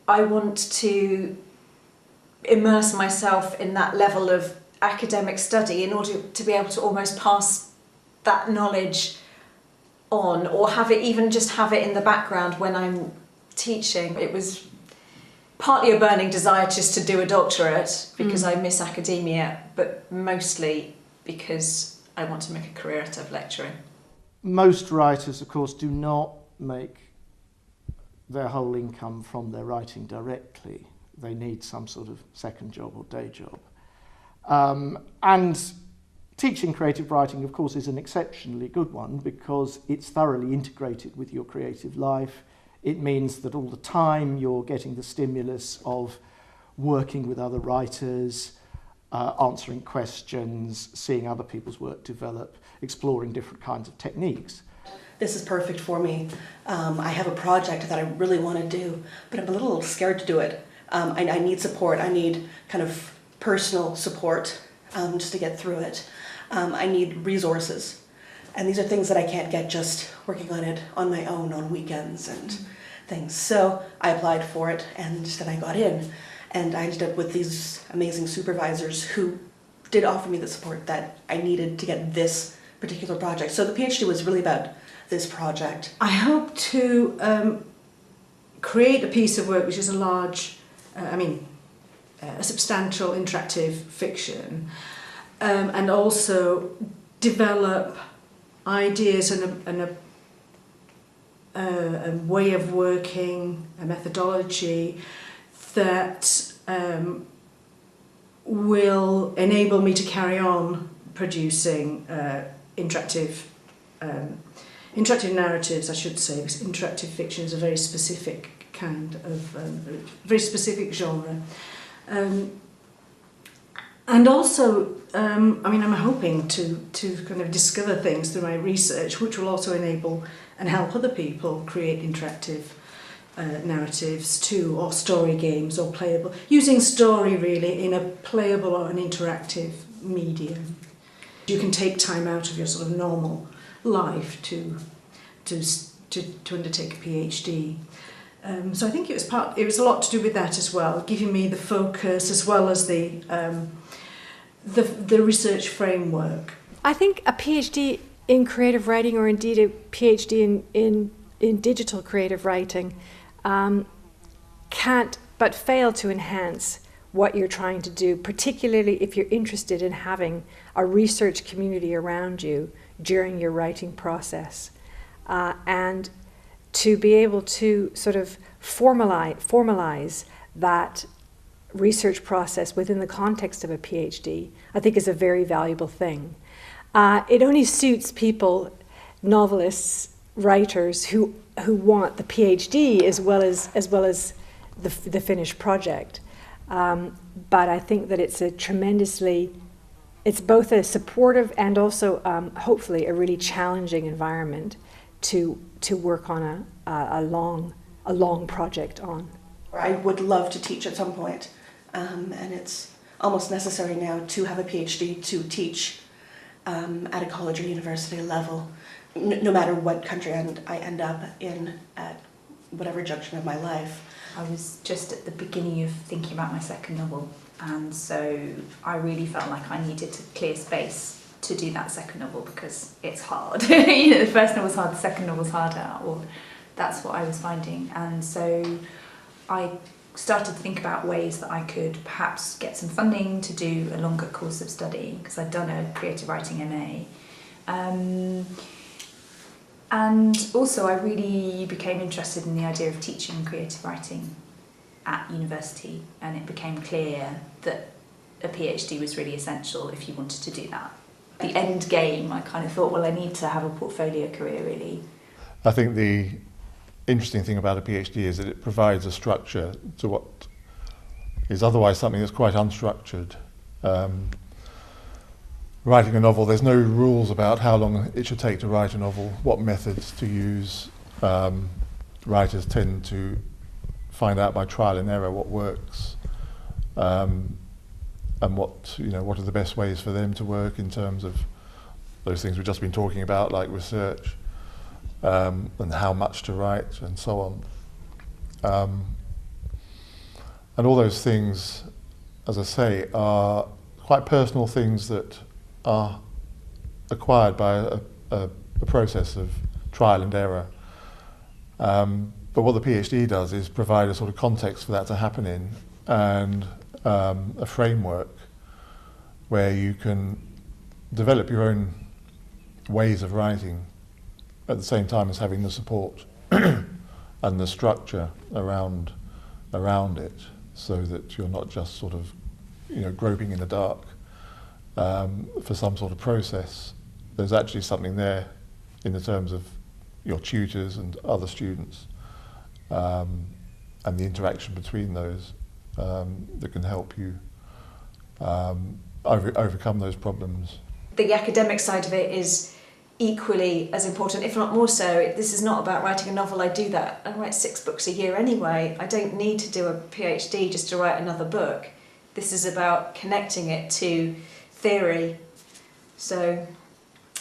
I want to immerse myself in that level of academic study in order to be able to almost pass that knowledge on, or have it in the background when I'm teaching. It was partly a burning desire just to do a doctorate because I miss academia, but mostly because I want to make a career out of lecturing. Most writers, of course, do not make their whole income from their writing directly. They need some sort of second job or day job. And teaching creative writing, of course, is an exceptionally good one because it's thoroughly integrated with your creative life. It means that all the time you're getting the stimulus of working with other writers, answering questions, seeing other people's work develop, exploring different kinds of techniques. This is perfect for me. I have a project that I really want to do, but I'm a little scared to do it. I need support. I need kind of personal support just to get through it. I need resources. And these are things that I can't get just working on it on my own on weekends and things. So I applied for it and then I got in. And I ended up with these amazing supervisors who did offer me the support that I needed to get this particular project. So the PhD was really about this project. I hope to create a piece of work which is a large, a substantial interactive fiction, and also develop ideas and a way of working, a methodology that will enable me to carry on producing interactive narratives, I should say, because interactive fiction is a very specific kind of, very specific genre. And also, I'm hoping to kind of discover things through my research, which will also enable and help other people create interactive narratives too, or story games, or playable, using story really in a playable or an interactive medium. You can take time out of your sort of normal life to undertake a PhD. So I think it was a lot to do with that as well, giving me the focus as well as the research framework. I think a PhD in creative writing, or indeed a PhD in digital creative writing, can't but fail to enhance what you're trying to do, particularly if you're interested in having a research community around you during your writing process. And to be able to sort of formalize that research process within the context of a PhD, I think is a very valuable thing. It only suits people, novelists, writers, who want the PhD as well as the finished project. But I think that it's it's both a supportive and also hopefully a really challenging environment to work on a long project on. I would love to teach at some point, and it's almost necessary now to have a PhD to teach at a college or university level, no matter what country I end up in at whatever junction of my life. I was just at the beginning of thinking about my second novel, and so I really felt like I needed to clear space to do that second novel because it's hard. The first novel's hard, the second novel's harder, or that's what I was finding. And so I started to think about ways that I could perhaps get some funding to do a longer course of study, because I'd done a creative writing MA. And also I really became interested in the idea of teaching creative writing at university, and it became clear that a PhD was really essential if you wanted to do that. The end game, I kind of thought, well, I need to have a portfolio career, really. I think the interesting thing about a PhD is that it provides a structure to what is otherwise something that's quite unstructured. Writing a novel, there's no rules about how long it should take to write a novel, what methods to use. Writers tend to find out by trial and error what works, and what are the best ways for them to work in terms of those things we've just been talking about, like research, and how much to write and so on. And all those things, as I say, are quite personal things that are acquired by a process of trial and error. But what the PhD does is provide a sort of context for that to happen in, and a framework where you can develop your own ways of writing at the same time as having the support and the structure around it, so that you're not just sort of, groping in the dark for some sort of process. There's actually something there in the terms of your tutors and other students, and the interaction between those that can help you overcome those problems. The academic side of it is equally as important, if not more so. This is not about writing a novel. I do that. I write 6 books a year anyway. I don't need to do a PhD just to write another book. This is about connecting it to theory. So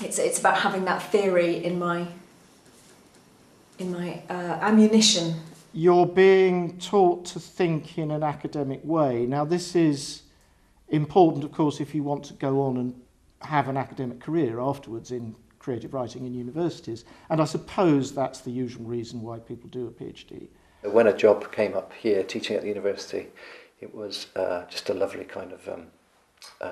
it's about having that theory in my ammunition. You're being taught to think in an academic way. Now, this is important, of course, if you want to go on and have an academic career afterwards in creative writing in universities. And I suppose that's the usual reason why people do a PhD. When a job came up here teaching at the university, it was just a lovely kind of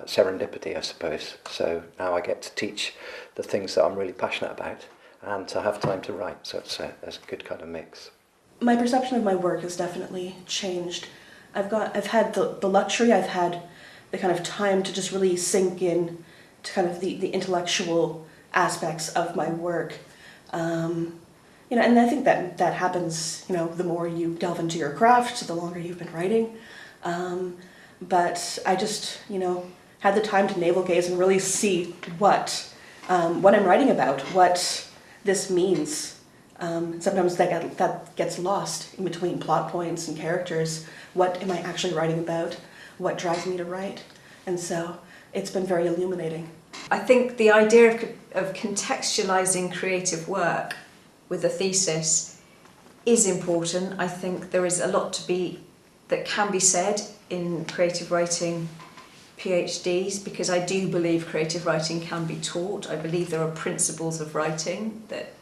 serendipity, I suppose. So now I get to teach the things that I'm really passionate about and to have time to write. So it's a good kind of mix. My perception of my work has definitely changed. I've had the luxury, I've had the kind of time to just really sink in to kind of the intellectual aspects of my work. And I think that happens, the more you delve into your craft, the longer you've been writing. But I just, had the time to navel gaze and really see what I'm writing about, what this means. Sometimes that gets lost in between plot points and characters. What am I actually writing about? What drives me to write? And so it's been very illuminating. I think the idea of contextualising creative work with a thesis is important. I think there is a lot that can be said in creative writing PhDs, because I do believe creative writing can be taught. I believe there are principles of writing that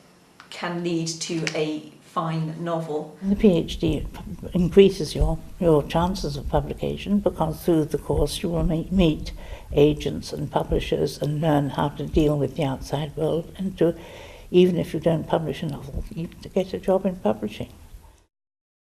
can lead to a fine novel. The PhD increases your chances of publication, because through the course you will meet agents and publishers and learn how to deal with the outside world, and even if you don't publish a novel, you get a job in publishing.